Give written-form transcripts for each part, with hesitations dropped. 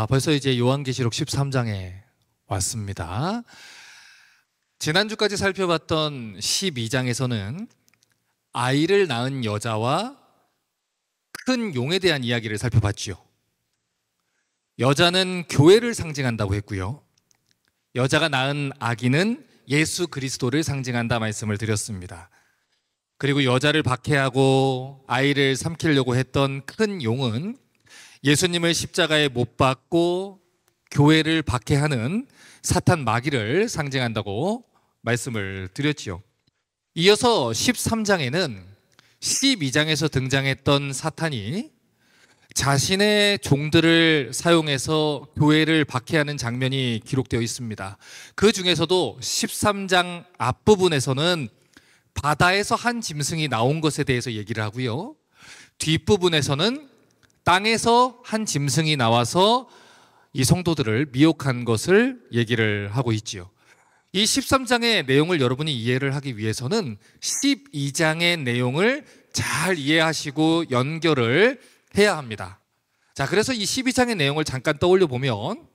벌써 이제 요한계시록 13장에 왔습니다. 지난주까지 살펴봤던 12장에서는 아이를 낳은 여자와 큰 용에 대한 이야기를 살펴봤지요. 여자는 교회를 상징한다고 했고요. 여자가 낳은 아기는 예수 그리스도를 상징한다 말씀을 드렸습니다. 그리고 여자를 박해하고 아이를 삼키려고 했던 큰 용은 예수님을 십자가에 못 박고 교회를 박해하는 사탄 마귀를 상징한다고 말씀을 드렸지요. 이어서 13장에는 12장에서 등장했던 사탄이 자신의 종들을 사용해서 교회를 박해하는 장면이 기록되어 있습니다. 그 중에서도 13장 앞부분에서는 바다에서 한 짐승이 나온 것에 대해서 얘기를 하고요. 뒷부분에서는 땅에서 한 짐승이 나와서 이 성도들을 미혹한 것을 얘기를 하고 있지요. 이 13장의 내용을 여러분이 이해를 하기 위해서는 12장의 내용을 잘 이해하시고 연결을 해야 합니다. 자, 그래서 이 12장의 내용을 잠깐 떠올려 보면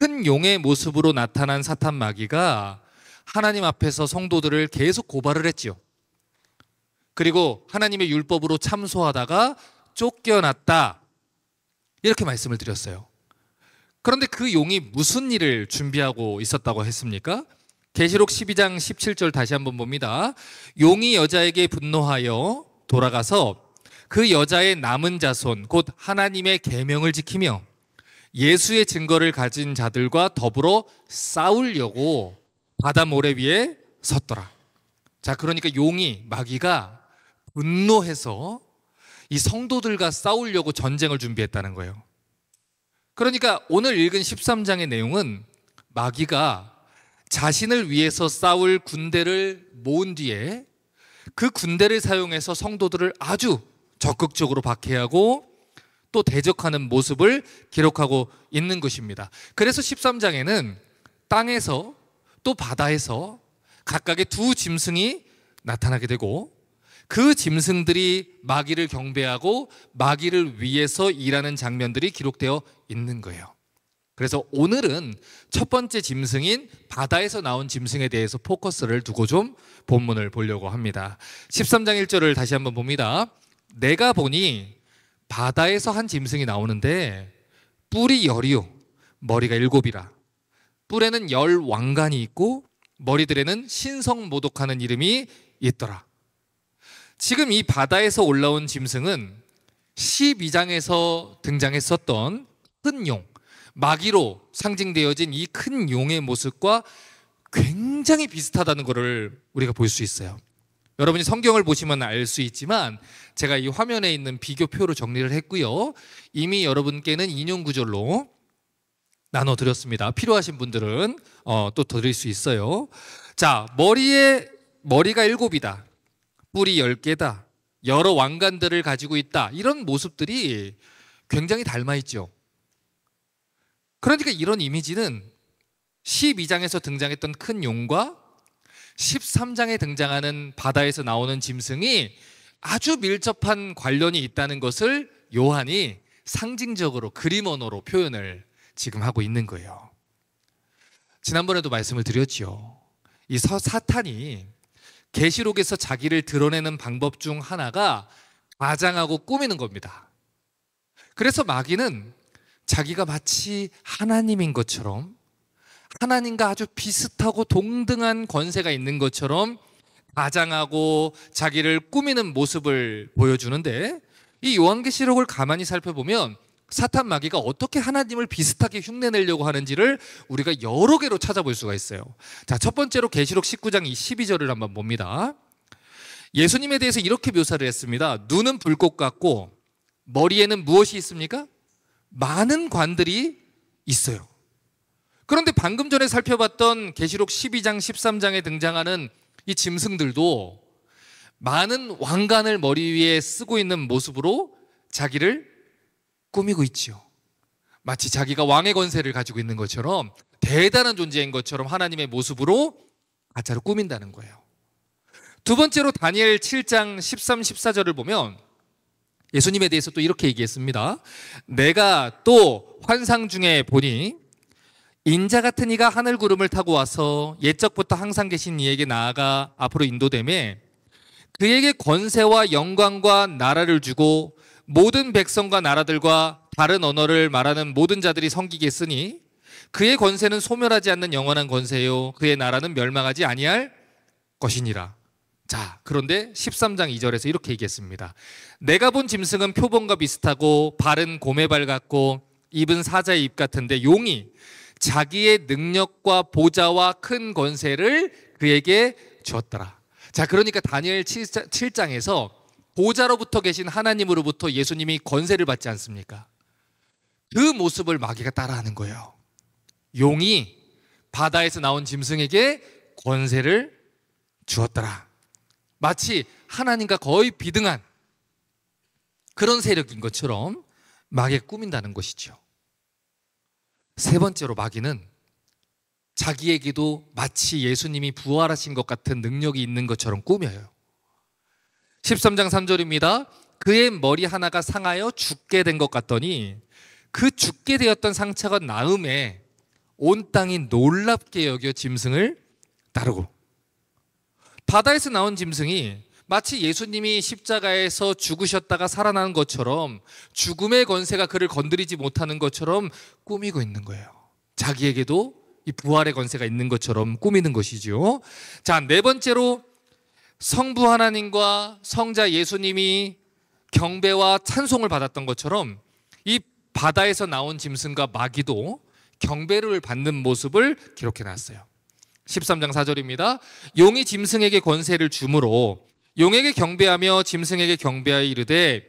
큰 용의 모습으로 나타난 사탄 마귀가 하나님 앞에서 성도들을 계속 고발을 했지요. 그리고 하나님의 율법으로 참소하다가 쫓겨났다, 이렇게 말씀을 드렸어요. 그런데 그 용이 무슨 일을 준비하고 있었다고 했습니까? 계시록 12장 17절 다시 한번 봅니다. 용이 여자에게 분노하여 돌아가서 그 여자의 남은 자손 곧 하나님의 계명을 지키며 예수의 증거를 가진 자들과 더불어 싸우려고 바다 모래 위에 섰더라. 자, 그러니까 용이, 마귀가 분노해서 이 성도들과 싸우려고 전쟁을 준비했다는 거예요. 그러니까 오늘 읽은 13장의 내용은 마귀가 자신을 위해서 싸울 군대를 모은 뒤에 그 군대를 사용해서 성도들을 아주 적극적으로 박해하고 또 대적하는 모습을 기록하고 있는 것입니다. 그래서 13장에는 땅에서 또 바다에서 각각의 두 짐승이 나타나게 되고 그 짐승들이 마귀를 경배하고 마귀를 위해서 일하는 장면들이 기록되어 있는 거예요. 그래서 오늘은 첫 번째 짐승인 바다에서 나온 짐승에 대해서 포커스를 두고 좀 본문을 보려고 합니다. 13장 1절을 다시 한번 봅니다. 내가 보니 바다에서 한 짐승이 나오는데 뿔이 10이요 머리가 7이라. 뿔에는 10 왕관이 있고 머리들에는 신성모독하는 이름이 있더라. 지금 이 바다에서 올라온 짐승은 12장에서 등장했었던 큰 용, 마귀로 상징되어진 이 큰 용의 모습과 굉장히 비슷하다는 것을 우리가 볼 수 있어요. 여러분이 성경을 보시면 알 수 있지만 제가 이 화면에 있는 비교표로 정리를 했고요. 이미 여러분께는 인용 구절로 나눠드렸습니다. 필요하신 분들은 또 더 드릴 수 있어요. 자, 머리가 7이다. 뿔이 10개다. 여러 왕관들을 가지고 있다. 이런 모습들이 굉장히 닮아 있죠. 그러니까 이런 이미지는 12장에서 등장했던 큰 용과 13장에 등장하는 바다에서 나오는 짐승이 아주 밀접한 관련이 있다는 것을 요한이 상징적으로 그림 언어로 표현을 지금 하고 있는 거예요. 지난번에도 말씀을 드렸죠. 이 사탄이 계시록에서 자기를 드러내는 방법 중 하나가 과장하고 꾸미는 겁니다. 그래서 마귀는 자기가 마치 하나님인 것처럼, 하나님과 아주 비슷하고 동등한 권세가 있는 것처럼 과장하고 자기를 꾸미는 모습을 보여주는데, 이 요한계시록을 가만히 살펴보면 사탄 마귀가 어떻게 하나님을 비슷하게 흉내내려고 하는지를 우리가 여러 개로 찾아볼 수가 있어요. 자, 첫 번째로 계시록 19장 12절을 한번 봅니다. 예수님에 대해서 이렇게 묘사를 했습니다. 눈은 불꽃 같고 머리에는 무엇이 있습니까? 많은 관들이 있어요. 그런데 방금 전에 살펴봤던 계시록 12장 13장에 등장하는 이 짐승들도 많은 왕관을 머리 위에 쓰고 있는 모습으로 자기를 꾸미고 있지요. 마치 자기가 왕의 권세를 가지고 있는 것처럼, 대단한 존재인 것처럼 하나님의 모습으로 가짜로 꾸민다는 거예요. 두 번째로 다니엘 7장 13, 14절을 보면 예수님에 대해서 또 이렇게 얘기했습니다. 내가 또 환상 중에 보니 인자 같은 이가 하늘 구름을 타고 와서 옛적부터 항상 계신 이에게 나아가 앞으로 인도되매 그에게 권세와 영광과 나라를 주고 모든 백성과 나라들과 다른 언어를 말하는 모든 자들이 섬기게 했으니 그의 권세는 소멸하지 않는 영원한 권세요 그의 나라는 멸망하지 아니할 것이니라. 자, 그런데 13장 2절에서 이렇게 얘기했습니다. 내가 본 짐승은 표범과 비슷하고 발은 곰의 같고 입은 사자의 입 같은데 용이 자기의 능력과 보좌와 큰 권세를 그에게 주었더라. 자, 그러니까 다니엘 7장에서 보좌로부터 계신 하나님으로부터 예수님이 권세를 받지 않습니까? 그 모습을 마귀가 따라하는 거예요. 용이 바다에서 나온 짐승에게 권세를 주었더라. 마치 하나님과 거의 비등한 그런 세력인 것처럼 마귀가 꾸민다는 것이죠. 세 번째로 마귀는 자기에게도 마치 예수님이 부활하신 것 같은 능력이 있는 것처럼 꾸며요. 13장 3절입니다. 그의 머리 하나가 상하여 죽게 된 것 같더니 그 죽게 되었던 상처가 나음에 온 땅이 놀랍게 여겨 짐승을 따르고. 바다에서 나온 짐승이 마치 예수님이 십자가에서 죽으셨다가 살아나는 것처럼 죽음의 권세가 그를 건드리지 못하는 것처럼 꾸미고 있는 거예요. 자기에게도 이 부활의 권세가 있는 것처럼 꾸미는 것이죠. 자, 네 번째로 성부 하나님과 성자 예수님이 경배와 찬송을 받았던 것처럼 이 바다에서 나온 짐승과 마귀도 경배를 받는 모습을 기록해 놨어요. 13장 4절입니다. 용이 짐승에게 권세를 주므로 용에게 경배하며 짐승에게 경배하여 이르되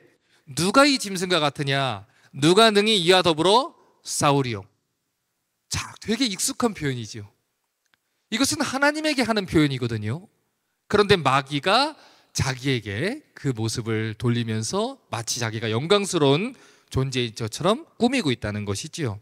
누가 이 짐승과 같으냐 누가 능히 이와 더불어 싸우리요. 자, 되게 익숙한 표현이죠. 이것은 하나님에게 하는 표현이거든요. 그런데 마귀가 자기에게 그 모습을 돌리면서 마치 자기가 영광스러운 존재인 것처럼 꾸미고 있다는 것이지요.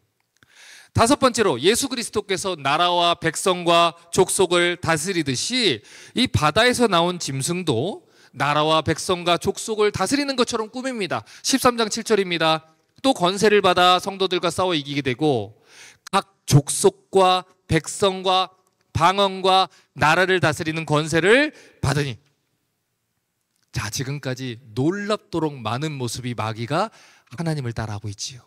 다섯 번째로 예수 그리스도께서 나라와 백성과 족속을 다스리듯이 이 바다에서 나온 짐승도 나라와 백성과 족속을 다스리는 것처럼 꾸밉니다. 13장 7절입니다. 또 권세를 받아 성도들과 싸워 이기게 되고 각 족속과 백성과 방언과 나라를 다스리는 권세를 받으니. 자, 지금까지 놀랍도록 많은 모습이 마귀가 하나님을 따라하고 있지요.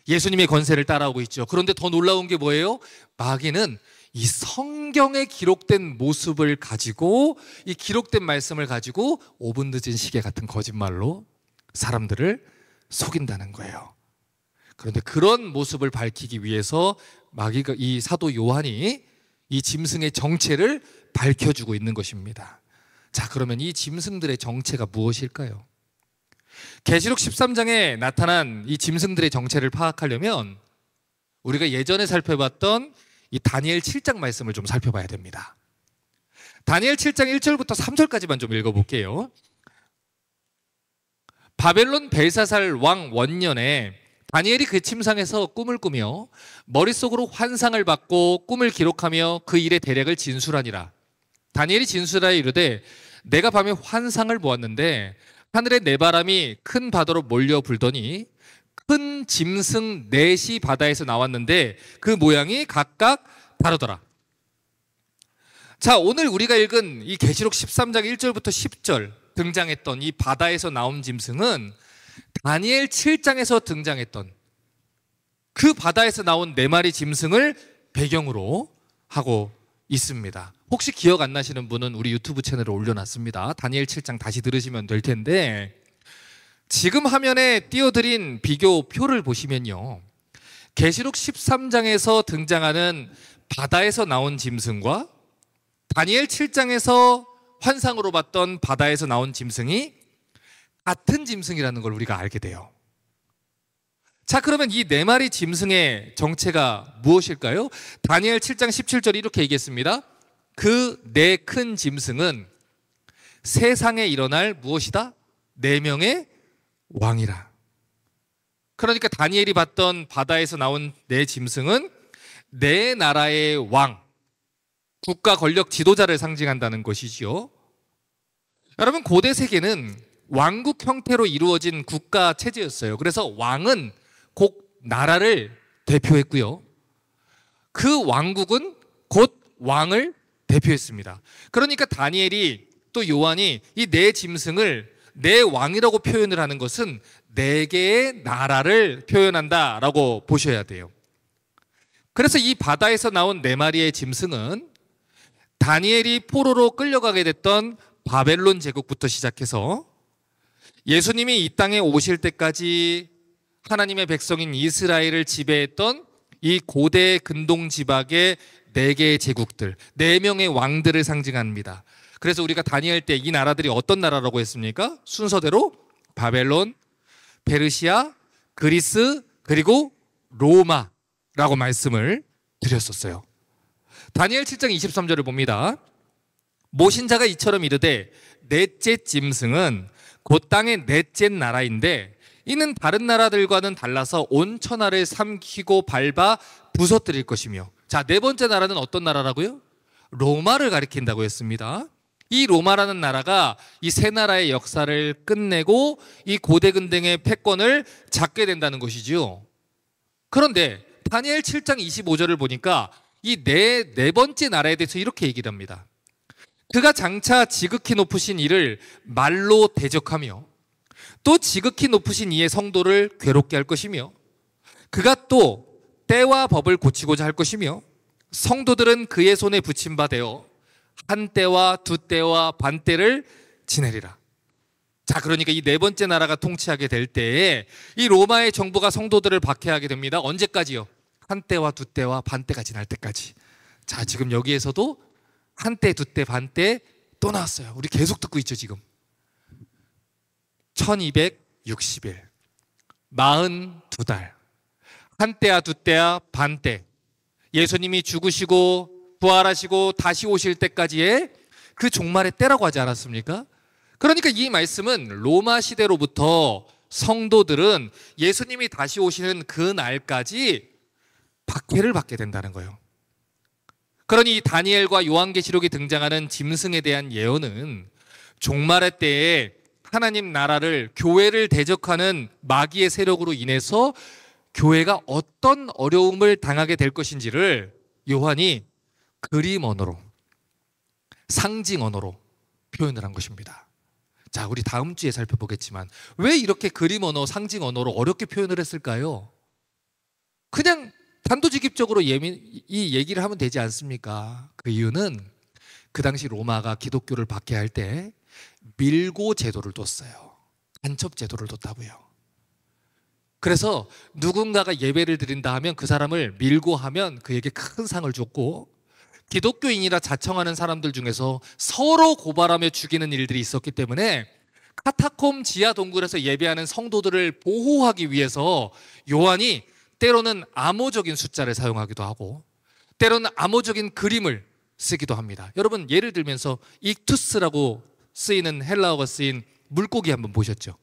예수님의 권세를 따라오고 있죠. 그런데 더 놀라운 게 뭐예요? 마귀는 이 성경에 기록된 모습을 가지고 이 기록된 말씀을 가지고 5분 늦은 시계 같은 거짓말로 사람들을 속인다는 거예요. 그런데 그런 모습을 밝히기 위해서 마귀가 이 사도 요한이 이 짐승의 정체를 밝혀주고 있는 것입니다. 자, 그러면 이 짐승들의 정체가 무엇일까요? 계시록 13장에 나타난 이 짐승들의 정체를 파악하려면 우리가 예전에 살펴봤던 이 다니엘 7장 말씀을 좀 살펴봐야 됩니다. 다니엘 7장 1절부터 3절까지만 좀 읽어볼게요. 바벨론 벨사살 왕 원년에 다니엘이 그 침상에서 꿈을 꾸며 머릿속으로 환상을 받고 꿈을 기록하며 그 일의 대략을 진술하니라. 다니엘이 진술하여 이르되 내가 밤에 환상을 보았는데 하늘에 내바람이 큰 바다로 몰려 불더니 큰 짐승 넷이 바다에서 나왔는데 그 모양이 각각 다르더라. 자, 오늘 우리가 읽은 이 계시록 13장 1절부터 10절 등장했던 이 바다에서 나온 짐승은 다니엘 7장에서 등장했던 그 바다에서 나온 네 마리 짐승을 배경으로 하고 있습니다. 혹시 기억 안 나시는 분은 우리 유튜브 채널에 올려놨습니다. 다니엘 7장 다시 들으시면 될 텐데 지금 화면에 띄워드린 비교표를 보시면요, 계시록 13장에서 등장하는 바다에서 나온 짐승과 다니엘 7장에서 환상으로 봤던 바다에서 나온 짐승이 같은 짐승이라는 걸 우리가 알게 돼요. 자, 그러면 이 네 마리 짐승의 정체가 무엇일까요? 다니엘 7장 17절 이렇게 얘기했습니다. 그 네 큰 짐승은 세상에 일어날 무엇이다? 네 명의 왕이라. 그러니까 다니엘이 봤던 바다에서 나온 네 짐승은 네 나라의 왕, 국가 권력 지도자를 상징한다는 것이지요. 여러분, 고대 세계는 왕국 형태로 이루어진 국가 체제였어요. 그래서 왕은 곧 나라를 대표했고요. 그 왕국은 곧 왕을 대표했습니다. 그러니까 다니엘이 또 요한이 이 네 짐승을 내 왕이라고 표현을 하는 것은 네 개의 나라를 표현한다라고 보셔야 돼요. 그래서 이 바다에서 나온 네 마리의 짐승은 다니엘이 포로로 끌려가게 됐던 바벨론 제국부터 시작해서 예수님이 이 땅에 오실 때까지 하나님의 백성인 이스라엘을 지배했던 이 고대 근동 지방의 네 개의 제국들, 네 명의 왕들을 상징합니다. 그래서 우리가 다니엘 때 이 나라들이 어떤 나라라고 했습니까? 순서대로 바벨론, 페르시아, 그리스, 그리고 로마라고 말씀을 드렸었어요. 다니엘 7장 23절을 봅니다. 모신자가 이처럼 이르되 넷째 짐승은 곧 땅의 넷째 나라인데 이는 다른 나라들과는 달라서 온 천하를 삼키고 밟아 부서뜨릴 것이며. 자, 네 번째 나라는 어떤 나라라고요? 로마를 가리킨다고 했습니다. 이 로마라는 나라가 이 세 나라의 역사를 끝내고 이 고대 근동의 패권을 잡게 된다는 것이지요. 그런데 다니엘 7장 25절을 보니까 이 네 번째 나라에 대해서 이렇게 얘기를 합니다. 그가 장차 지극히 높으신 이를 말로 대적하며 또 지극히 높으신 이의 성도를 괴롭게 할 것이며 그가 또 때와 법을 고치고자 할 것이며 성도들은 그의 손에 붙임 바 되어 한 때와 두 때와 반 때를 지내리라. 자, 그러니까 이 네 번째 나라가 통치하게 될 때에 이 로마의 정부가 성도들을 박해하게 됩니다. 언제까지요? 한 때와 두 때와 반 때가 지날 때까지. 자, 지금 여기에서도 한 때, 두 때, 반 때 또 나왔어요. 우리 계속 듣고 있죠, 지금. 1260일, 42달, 한 때야 두 때야 반 때, 예수님이 죽으시고 부활하시고 다시 오실 때까지의 그 종말의 때라고 하지 않았습니까? 그러니까 이 말씀은 로마 시대로부터 성도들은 예수님이 다시 오시는 그 날까지 박해를 받게 된다는 거예요. 그러니 다니엘과 요한계시록에 등장하는 짐승에 대한 예언은 종말의 때에 하나님 나라를, 교회를 대적하는 마귀의 세력으로 인해서 교회가 어떤 어려움을 당하게 될 것인지를 요한이 그림 언어로, 상징 언어로 표현을 한 것입니다. 자, 우리 다음 주에 살펴보겠지만 왜 이렇게 그림 언어, 상징 언어로 어렵게 표현을 했을까요? 그냥 단도직입적으로 이 얘기를 하면 되지 않습니까? 그 이유는 그 당시 로마가 기독교를 박해할 때 밀고 제도를 뒀어요. 간첩 제도를 뒀다고요. 그래서 누군가가 예배를 드린다 하면 그 사람을 밀고 하면 그에게 큰 상을 줬고, 기독교인이라 자청하는 사람들 중에서 서로 고발하며 죽이는 일들이 있었기 때문에 카타콤 지하 동굴에서 예배하는 성도들을 보호하기 위해서 요한이 때로는 암호적인 숫자를 사용하기도 하고 때로는 암호적인 그림을 쓰기도 합니다. 여러분, 예를 들면서 익투스라고 쓰이는 헬라어가 쓰인 물고기 한번 보셨죠?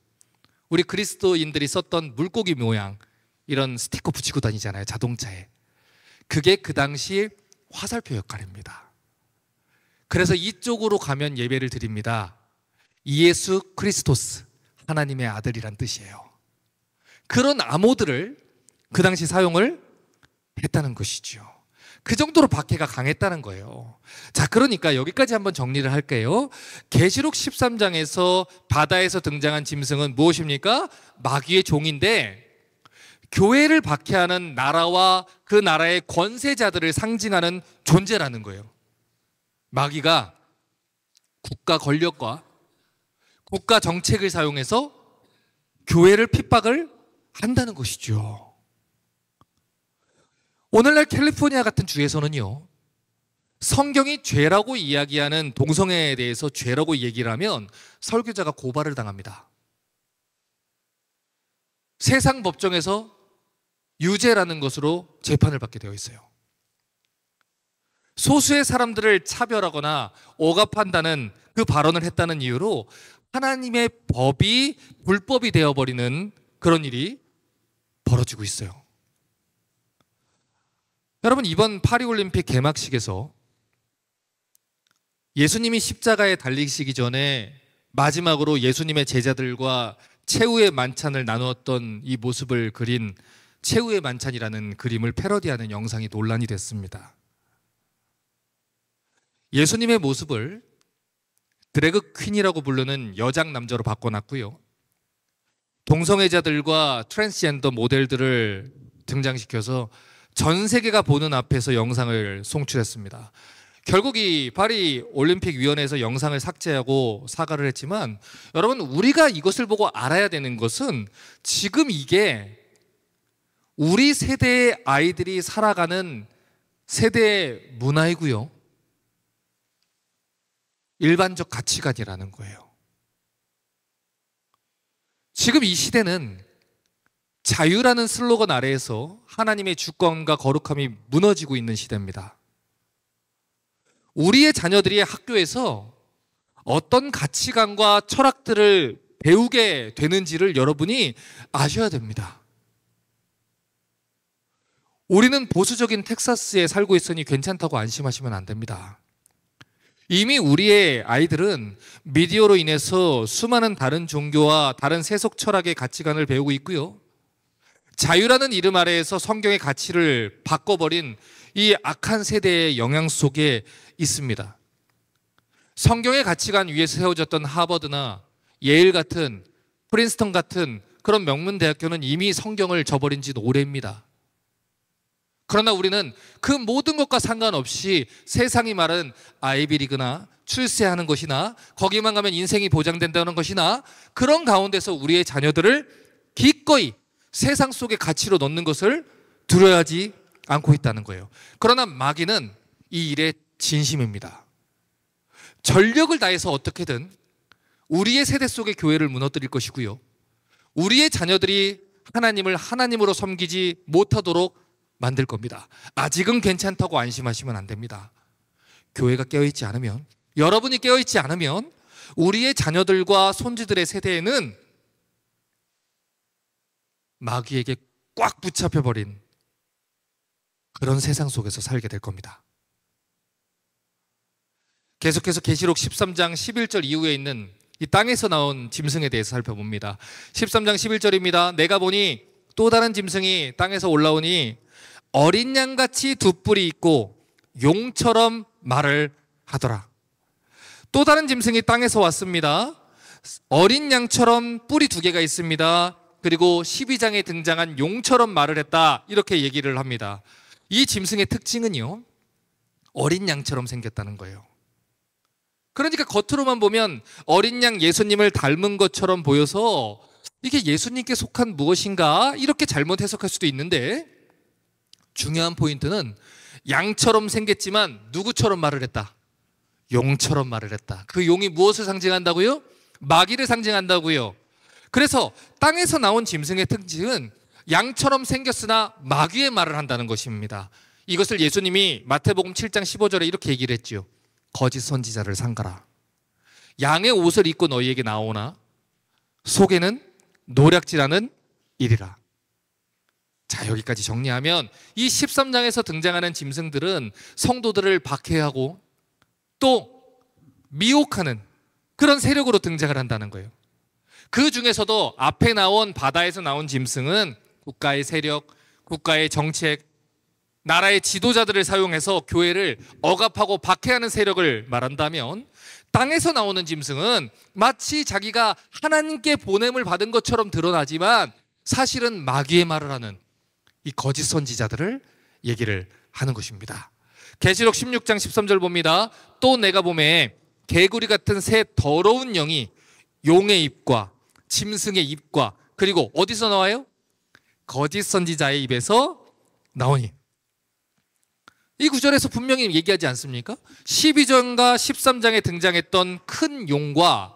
우리 그리스도인들이 썼던 물고기 모양, 이런 스티커 붙이고 다니잖아요, 자동차에. 그게 그 당시 화살표 역할입니다. 그래서 이쪽으로 가면 예배를 드립니다. 이예수 크리스토스, 하나님의 아들이란 뜻이에요. 그런 암호들을 그 당시 사용을 했다는 것이죠. 그 정도로 박해가 강했다는 거예요. 자, 그러니까 여기까지 한번 정리를 할게요. 계시록 13장에서 바다에서 등장한 짐승은 무엇입니까? 마귀의 종인데 교회를 박해하는 나라와 그 나라의 권세자들을 상징하는 존재라는 거예요. 마귀가 국가 권력과 국가 정책을 사용해서 교회를 핍박을 한다는 것이죠. 오늘날 캘리포니아 같은 주에서는요, 성경이 죄라고 이야기하는 동성애에 대해서 죄라고 얘기를 하면 설교자가 고발을 당합니다. 세상 법정에서 유죄라는 것으로 재판을 받게 되어 있어요. 소수의 사람들을 차별하거나 억압한다는 그 발언을 했다는 이유로 하나님의 법이 불법이 되어버리는 그런 일이 벌어지고 있어요. 여러분, 이번 파리올림픽 개막식에서 예수님이 십자가에 달리시기 전에 마지막으로 예수님의 제자들과 최후의 만찬을 나누었던 이 모습을 그린 최후의 만찬이라는 그림을 패러디하는 영상이 논란이 됐습니다. 예수님의 모습을 드래그 퀸이라고 부르는 여장 남자로 바꿔놨고요. 동성애자들과 트랜스젠더 모델들을 등장시켜서 전 세계가 보는 앞에서 영상을 송출했습니다. 결국 이 파리 올림픽 위원회에서 영상을 삭제하고 사과를 했지만, 여러분, 우리가 이것을 보고 알아야 되는 것은 지금 이게 우리 세대의 아이들이 살아가는 세대의 문화이고요, 일반적 가치관이라는 거예요. 지금 이 시대는 자유라는 슬로건 아래에서 하나님의 주권과 거룩함이 무너지고 있는 시대입니다. 우리의 자녀들이 학교에서 어떤 가치관과 철학들을 배우게 되는지를 여러분이 아셔야 됩니다. 우리는 보수적인 텍사스에 살고 있으니 괜찮다고 안심하시면 안 됩니다. 이미 우리의 아이들은 미디어로 인해서 수많은 다른 종교와 다른 세속 철학의 가치관을 배우고 있고요, 자유라는 이름 아래에서 성경의 가치를 바꿔버린 이 악한 세대의 영향 속에 있습니다. 성경의 가치관 위에 세워졌던 하버드나 예일 같은, 프린스턴 같은 그런 명문 대학교는 이미 성경을 저버린 지 오래입니다. 그러나 우리는 그 모든 것과 상관없이 세상이 말하는 아이비리그나 출세하는 것이나 거기만 가면 인생이 보장된다는 것이나 그런 가운데서 우리의 자녀들을 기꺼이 세상 속의 가치로 넣는 것을 두려워하지 않고 있다는 거예요. 그러나 마귀는 이 일에 진심입니다. 전력을 다해서 어떻게든 우리의 세대 속의 교회를 무너뜨릴 것이고요, 우리의 자녀들이 하나님을 하나님으로 섬기지 못하도록 만들 겁니다. 아직은 괜찮다고 안심하시면 안 됩니다. 교회가 깨어있지 않으면, 여러분이 깨어있지 않으면 우리의 자녀들과 손주들의 세대에는 마귀에게 꽉 붙잡혀버린 그런 세상 속에서 살게 될 겁니다. 계속해서 계시록 13장 11절 이후에 있는 이 땅에서 나온 짐승에 대해서 살펴봅니다. 13장 11절입니다. 내가 보니 또 다른 짐승이 땅에서 올라오니 어린 양같이 두 뿔이 있고 용처럼 말을 하더라. 또 다른 짐승이 땅에서 왔습니다. 어린 양처럼 뿔이 두 개가 있습니다. 그리고 12장에 등장한 용처럼 말을 했다, 이렇게 얘기를 합니다. 이 짐승의 특징은요, 어린 양처럼 생겼다는 거예요. 그러니까 겉으로만 보면 어린 양 예수님을 닮은 것처럼 보여서 이게 예수님께 속한 무엇인가 이렇게 잘못 해석할 수도 있는데, 중요한 포인트는 양처럼 생겼지만 누구처럼 말을 했다? 용처럼 말을 했다. 그 용이 무엇을 상징한다고요? 마귀를 상징한다고요. 그래서 땅에서 나온 짐승의 특징은 양처럼 생겼으나 마귀의 말을 한다는 것입니다. 이것을 예수님이 마태복음 7장 15절에 이렇게 얘기를 했지요. 거짓 선지자를 삼가라. 양의 옷을 입고 너희에게 나오나 속에는 노략질하는 이리라. 자, 여기까지 정리하면 이 13장에서 등장하는 짐승들은 성도들을 박해하고 또 미혹하는 그런 세력으로 등장을 한다는 거예요. 그 중에서도 앞에 나온 바다에서 나온 짐승은 국가의 세력, 국가의 정책, 나라의 지도자들을 사용해서 교회를 억압하고 박해하는 세력을 말한다면, 땅에서 나오는 짐승은 마치 자기가 하나님께 보냄을 받은 것처럼 드러나지만 사실은 마귀의 말을 하는 이 거짓 선지자들을 얘기를 하는 것입니다. 계시록 16장 13절 봅니다. 또 내가 보매 개구리 같은 새 더러운 영이 용의 입과 짐승의 입과 그리고 어디서 나와요? 거짓 선지자의 입에서 나오니. 이 구절에서 분명히 얘기하지 않습니까? 12장과 13장에 등장했던 큰 용과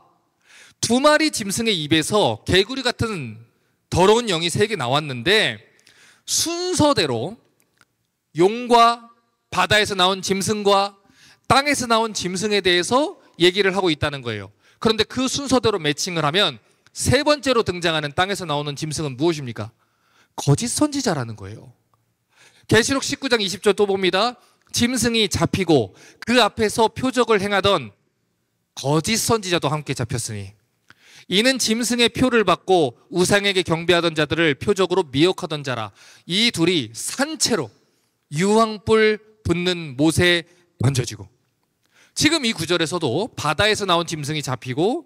두 마리 짐승의 입에서 개구리 같은 더러운 영이 세 개 나왔는데, 순서대로 용과 바다에서 나온 짐승과 땅에서 나온 짐승에 대해서 얘기를 하고 있다는 거예요. 그런데 그 순서대로 매칭을 하면 세 번째로 등장하는 땅에서 나오는 짐승은 무엇입니까? 거짓 선지자라는 거예요. 계시록 19장 20절 또 봅니다. 짐승이 잡히고 그 앞에서 표적을 행하던 거짓 선지자도 함께 잡혔으니 이는 짐승의 표를 받고 우상에게 경배하던 자들을 표적으로 미혹하던 자라. 이 둘이 산채로 유황불 붙는 못에 던져지고, 지금 이 구절에서도 바다에서 나온 짐승이 잡히고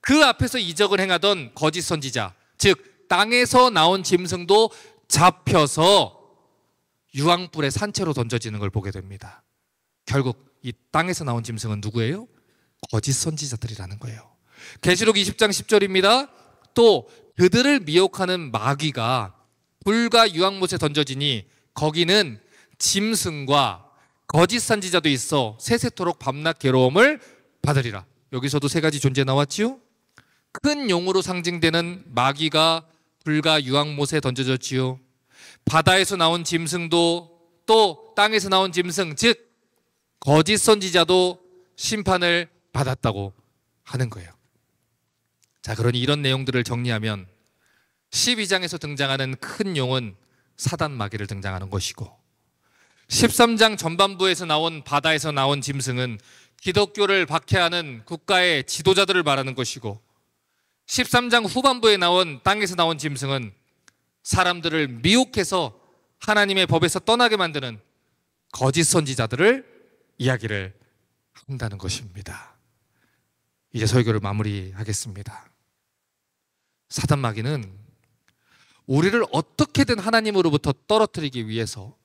그 앞에서 이적을 행하던 거짓 선지자, 즉 땅에서 나온 짐승도 잡혀서 유황불의 산채로 던져지는 걸 보게 됩니다. 결국 이 땅에서 나온 짐승은 누구예요? 거짓 선지자들이라는 거예요. 계시록 20장 10절입니다. 또 그들을 미혹하는 마귀가 불과 유황못에 던져지니 거기는 짐승과 거짓 선지자도 있어 세세토록 밤낮 괴로움을 받으리라. 여기서도 세 가지 존재 나왔지요? 큰 용으로 상징되는 마귀가 불과 유황못에 던져졌지요. 바다에서 나온 짐승도, 또 땅에서 나온 짐승, 즉 거짓 선지자도 심판을 받았다고 하는 거예요. 자, 그러니 이런 내용들을 정리하면 12장에서 등장하는 큰 용은 사단 마귀를 등장하는 것이고, 13장 전반부에서 나온 바다에서 나온 짐승은 기독교를 박해하는 국가의 지도자들을 말하는 것이고, 13장 후반부에 나온 땅에서 나온 짐승은 사람들을 미혹해서 하나님의 법에서 떠나게 만드는 거짓 선지자들을 이야기를 한다는 것입니다. 이제 설교를 마무리하겠습니다. 사단 마귀는 우리를 어떻게든 하나님으로부터 떨어뜨리기 위해서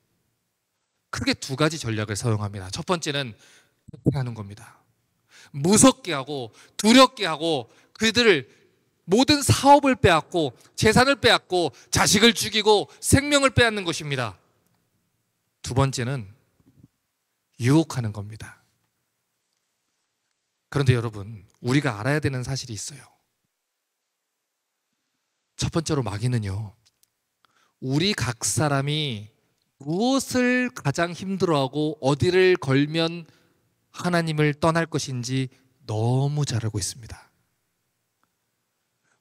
크게 두 가지 전략을 사용합니다. 첫 번째는 하는 겁니다. 무섭게 하고 두렵게 하고 그들을 모든 사업을 빼앗고 재산을 빼앗고 자식을 죽이고 생명을 빼앗는 것입니다. 두 번째는 유혹하는 겁니다. 그런데 여러분, 우리가 알아야 되는 사실이 있어요. 첫 번째로 마귀는요, 우리 각 사람이 무엇을 가장 힘들어하고 어디를 걸면 하나님을 떠날 것인지 너무 잘 알고 있습니다.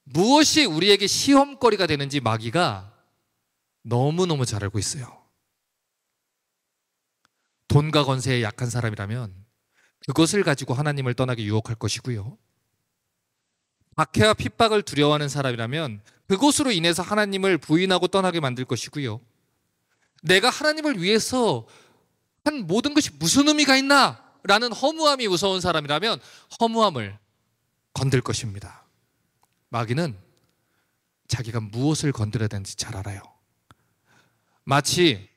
무엇이 우리에게 시험거리가 되는지 마귀가 너무너무 잘 알고 있어요. 돈과 권세에 약한 사람이라면 그것을 가지고 하나님을 떠나게 유혹할 것이고요. 박해와 핍박을 두려워하는 사람이라면 그것으로 인해서 하나님을 부인하고 떠나게 만들 것이고요. 내가 하나님을 위해서 한 모든 것이 무슨 의미가 있나? 라는 허무함이 무서운 사람이라면 허무함을 건들 것입니다. 마귀는 자기가 무엇을 건드려야 되는지 잘 알아요. 마치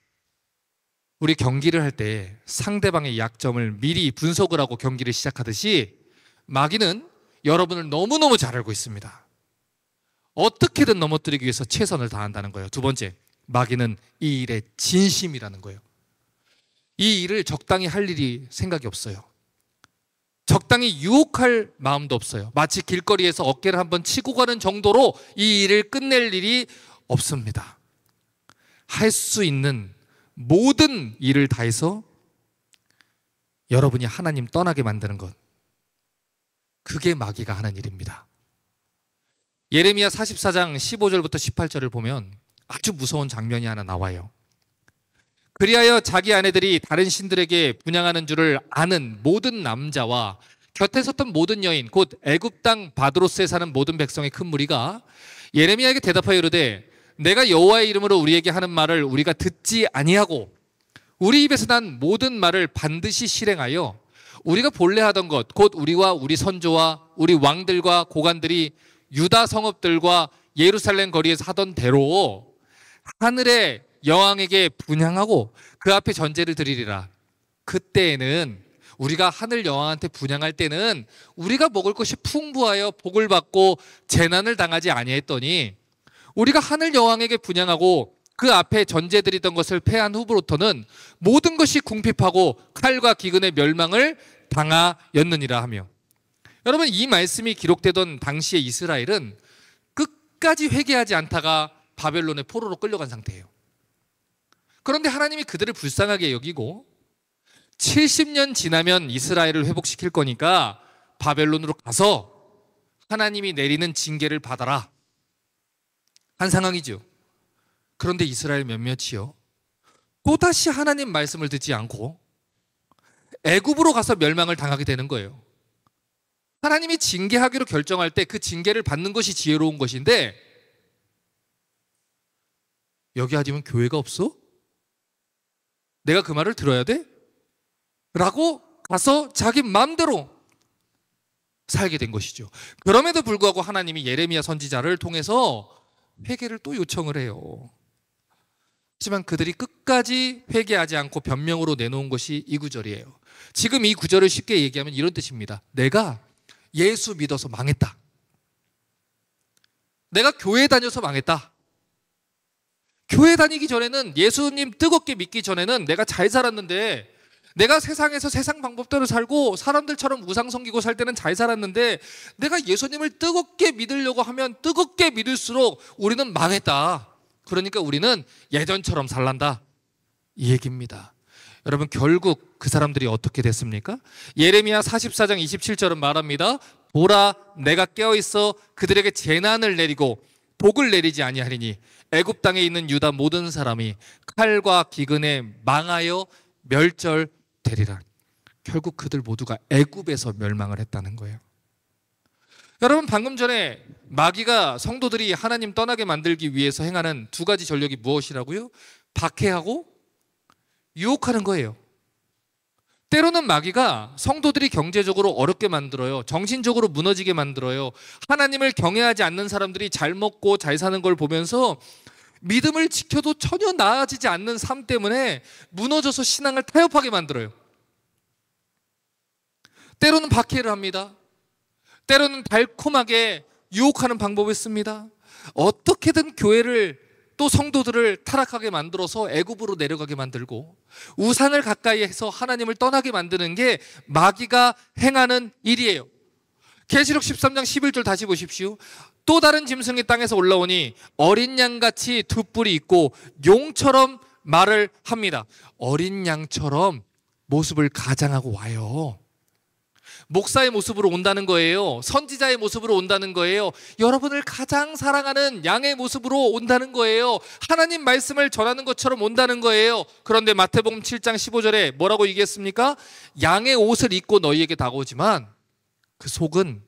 우리 경기를 할 때 상대방의 약점을 미리 분석을 하고 경기를 시작하듯이 마귀는 여러분을 너무너무 잘 알고 있습니다. 어떻게든 넘어뜨리기 위해서 최선을 다한다는 거예요. 두 번째, 마귀는 이 일에 진심이라는 거예요. 이 일을 적당히 할 일이 생각이 없어요. 적당히 유혹할 마음도 없어요. 마치 길거리에서 어깨를 한번 치고 가는 정도로 이 일을 끝낼 일이 없습니다. 할 수 있는 모든 일을 다해서 여러분이 하나님 떠나게 만드는 것, 그게 마귀가 하는 일입니다. 예레미야 44장 15절부터 18절을 보면 아주 무서운 장면이 하나 나와요. 그리하여 자기 아내들이 다른 신들에게 분향하는 줄을 아는 모든 남자와 곁에 섰던 모든 여인, 곧 애굽 땅 바드로스에 사는 모든 백성의 큰 무리가 예레미야에게 대답하여 이르되, 내가 여호와의 이름으로 우리에게 하는 말을 우리가 듣지 아니하고 우리 입에서 난 모든 말을 반드시 실행하여 우리가 본래 하던 것, 곧 우리와 우리 선조와 우리 왕들과 고관들이 유다 성읍들과 예루살렘 거리에서 하던 대로 하늘의 여왕에게 분향하고 그 앞에 전제를 드리리라. 그때에는, 우리가 하늘 여왕한테 분향할 때는 우리가 먹을 것이 풍부하여 복을 받고 재난을 당하지 아니했더니 우리가 하늘 여왕에게 분향하고 그 앞에 전제 드리던 것을 패한 후부로부터는 모든 것이 궁핍하고 칼과 기근의 멸망을 당하였느니라 하며. 여러분, 이 말씀이 기록되던 당시의 이스라엘은 끝까지 회개하지 않다가 바벨론의 포로로 끌려간 상태예요. 그런데 하나님이 그들을 불쌍하게 여기고 70년 지나면 이스라엘을 회복시킬 거니까 바벨론으로 가서 하나님이 내리는 징계를 받아라 한 상황이죠. 그런데 이스라엘 몇몇이요, 또다시 하나님 말씀을 듣지 않고 애굽으로 가서 멸망을 당하게 되는 거예요. 하나님이 징계하기로 결정할 때 그 징계를 받는 것이 지혜로운 것인데, 여기 아니면 교회가 없어? 내가 그 말을 들어야 돼? 라고 가서 자기 마음대로 살게 된 것이죠. 그럼에도 불구하고 하나님이 예레미야 선지자를 통해서 회개를 또 요청을 해요. 하지만 그들이 끝까지 회개하지 않고 변명으로 내놓은 것이 이 구절이에요. 지금 이 구절을 쉽게 얘기하면 이런 뜻입니다. 내가 예수 믿어서 망했다. 내가 교회 다녀서 망했다. 교회 다니기 전에는, 예수님 뜨겁게 믿기 전에는 내가 잘 살았는데, 내가 세상에서 세상 방법대로 살고 사람들처럼 우상 섬기고 살 때는 잘 살았는데, 내가 예수님을 뜨겁게 믿으려고 하면 뜨겁게 믿을수록 우리는 망했다. 그러니까 우리는 예전처럼 살란다, 이 얘기입니다. 여러분, 결국 그 사람들이 어떻게 됐습니까? 예레미야 44장 27절은 말합니다. 보라, 내가 깨어있어 그들에게 재난을 내리고 복을 내리지 아니하리니 애굽 땅에 있는 유다 모든 사람이 칼과 기근에 망하여 멸절되리라. 결국 그들 모두가 애굽에서 멸망을 했다는 거예요. 여러분, 방금 전에 마귀가 성도들이 하나님 떠나게 만들기 위해서 행하는 두 가지 전력이 무엇이라고요? 박해하고 유혹하는 거예요. 때로는 마귀가 성도들이 경제적으로 어렵게 만들어요. 정신적으로 무너지게 만들어요. 하나님을 경외하지 않는 사람들이 잘 먹고 잘 사는 걸 보면서 믿음을 지켜도 전혀 나아지지 않는 삶 때문에 무너져서 신앙을 타협하게 만들어요. 때로는 박해를 합니다. 때로는 달콤하게 유혹하는 방법을 씁니다. 어떻게든 교회를, 또 성도들을 타락하게 만들어서 애굽으로 내려가게 만들고 우상을 가까이 해서 하나님을 떠나게 만드는 게 마귀가 행하는 일이에요. 계시록 13장 11절 다시 보십시오. 또 다른 짐승이 땅에서 올라오니 어린 양같이 두 뿔이 있고 용처럼 말을 합니다. 어린 양처럼 모습을 가장하고 와요. 목사의 모습으로 온다는 거예요. 선지자의 모습으로 온다는 거예요. 여러분을 가장 사랑하는 양의 모습으로 온다는 거예요. 하나님 말씀을 전하는 것처럼 온다는 거예요. 그런데 마태복음 7장 15절에 뭐라고 얘기했습니까? 양의 옷을 입고 너희에게 다가오지만 그 속은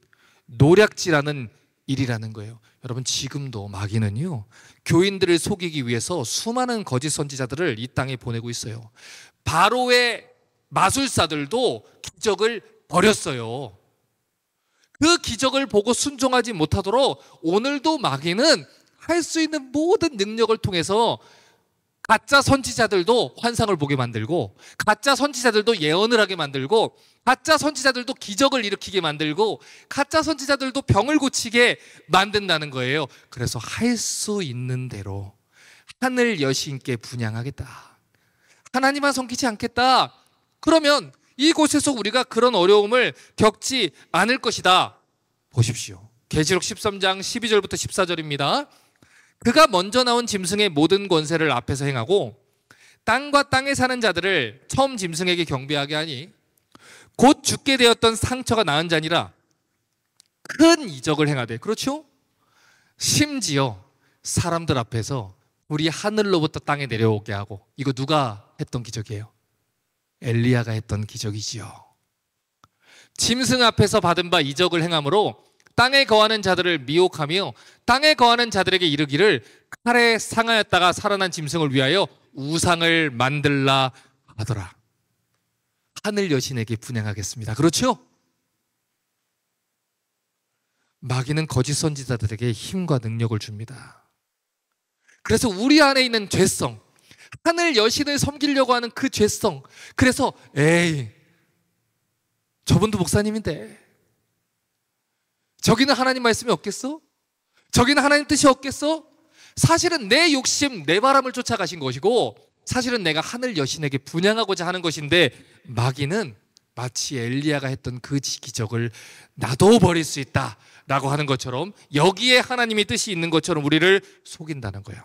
노략질하는 일이라는 거예요. 여러분, 지금도 마귀는요, 교인들을 속이기 위해서 수많은 거짓 선지자들을 이 땅에 보내고 있어요. 바로의 마술사들도 기적을 버렸어요. 그 기적을 보고 순종하지 못하도록 오늘도 마귀는 할 수 있는 모든 능력을 통해서 가짜 선지자들도 환상을 보게 만들고, 가짜 선지자들도 예언을 하게 만들고, 가짜 선지자들도 기적을 일으키게 만들고, 가짜 선지자들도 병을 고치게 만든다는 거예요. 그래서 할 수 있는 대로 하늘 여신께 분향하겠다, 하나님만 섬기지 않겠다, 그러면 이곳에서 우리가 그런 어려움을 겪지 않을 것이다. 보십시오. 계시록 13장 12절부터 14절입니다. 그가 먼저 나온 짐승의 모든 권세를 앞에서 행하고 땅과 땅에 사는 자들을 처음 짐승에게 경배하게 하니 곧 죽게 되었던 상처가 나은 자니라 큰 이적을 행하되, 그렇죠? 심지어 사람들 앞에서 우리 하늘로부터 땅에 내려오게 하고. 이거 누가 했던 기적이에요? 엘리야가 했던 기적이지요. 짐승 앞에서 받은 바 이적을 행함으로 땅에 거하는 자들을 미혹하며 땅에 거하는 자들에게 이르기를 칼에 상하였다가 살아난 짐승을 위하여 우상을 만들라 하더라. 하늘 여신에게 분향하겠습니다. 그렇죠? 마귀는 거짓 선지자들에게 힘과 능력을 줍니다. 그래서 우리 안에 있는 죄성, 하늘 여신을 섬기려고 하는 그 죄성, 그래서 에이, 저분도 목사님인데 저기는 하나님 말씀이 없겠어? 저기는 하나님 뜻이 없겠어? 사실은 내 욕심, 내 바람을 쫓아가신 것이고 사실은 내가 하늘 여신에게 분향하고자 하는 것인데, 마귀는 마치 엘리야가 했던 그 기적을 나도 버릴 수 있다라고 하는 것처럼, 여기에 하나님의 뜻이 있는 것처럼 우리를 속인다는 거예요.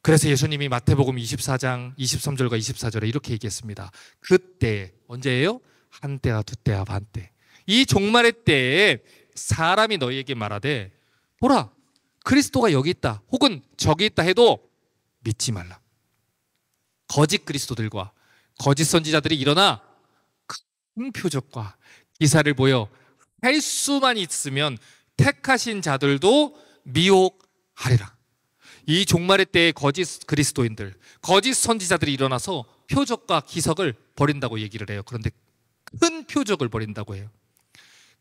그래서 예수님이 마태복음 24장 23절과 24절에 이렇게 얘기했습니다. 그때, 언제예요? 한때와 두때와 반때, 이 종말의 때에 사람이 너희에게 말하되 보라, 그리스도가 여기 있다 혹은 저기 있다 해도 믿지 말라. 거짓 그리스도들과 거짓 선지자들이 일어나 큰 표적과 기사를 보여 할 수만 있으면 택하신 자들도 미혹하리라. 이 종말의 때에 거짓 그리스도인들, 거짓 선지자들이 일어나서 표적과 기적을 벌인다고 얘기를 해요. 그런데 큰 표적을 벌인다고 해요.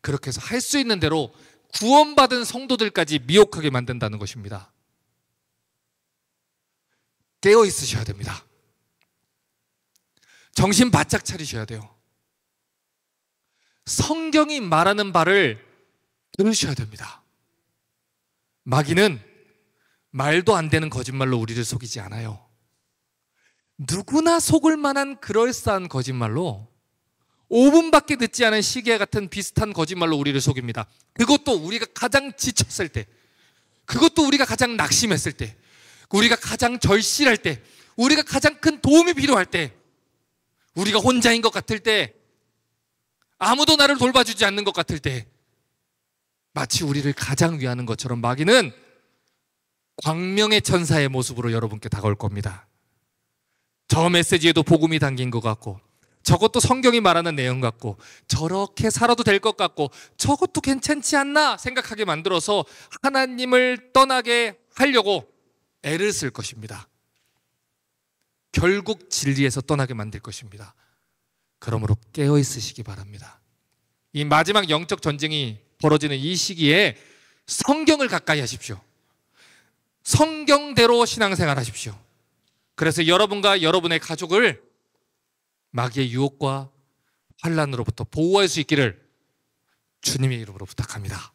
그렇게 해서 할 수 있는 대로 구원받은 성도들까지 미혹하게 만든다는 것입니다. 깨어 있으셔야 됩니다. 정신 바짝 차리셔야 돼요. 성경이 말하는 바를 들으셔야 됩니다. 마귀는 말도 안 되는 거짓말로 우리를 속이지 않아요. 누구나 속을 만한 그럴싸한 거짓말로 5분밖에 늦지 않은 시계 같은 비슷한 거짓말로 우리를 속입니다. 그것도 우리가 가장 지쳤을 때, 그것도 우리가 가장 낙심했을 때, 우리가 가장 절실할 때, 우리가 가장 큰 도움이 필요할 때, 우리가 혼자인 것 같을 때, 아무도 나를 돌봐주지 않는 것 같을 때, 마치 우리를 가장 위하는 것처럼 마귀는 광명의 천사의 모습으로 여러분께 다가올 겁니다. 저 메시지에도 복음이 담긴 것 같고, 저것도 성경이 말하는 내용 같고, 저렇게 살아도 될 것 같고, 저것도 괜찮지 않나 생각하게 만들어서 하나님을 떠나게 하려고 애를 쓸 것입니다. 결국 진리에서 떠나게 만들 것입니다. 그러므로 깨어 있으시기 바랍니다. 이 마지막 영적 전쟁이 벌어지는 이 시기에 성경을 가까이 하십시오. 성경대로 신앙생활 하십시오. 그래서 여러분과 여러분의 가족을 마귀의 유혹과 환난으로부터 보호할 수 있기를 주님의 이름으로 부탁합니다.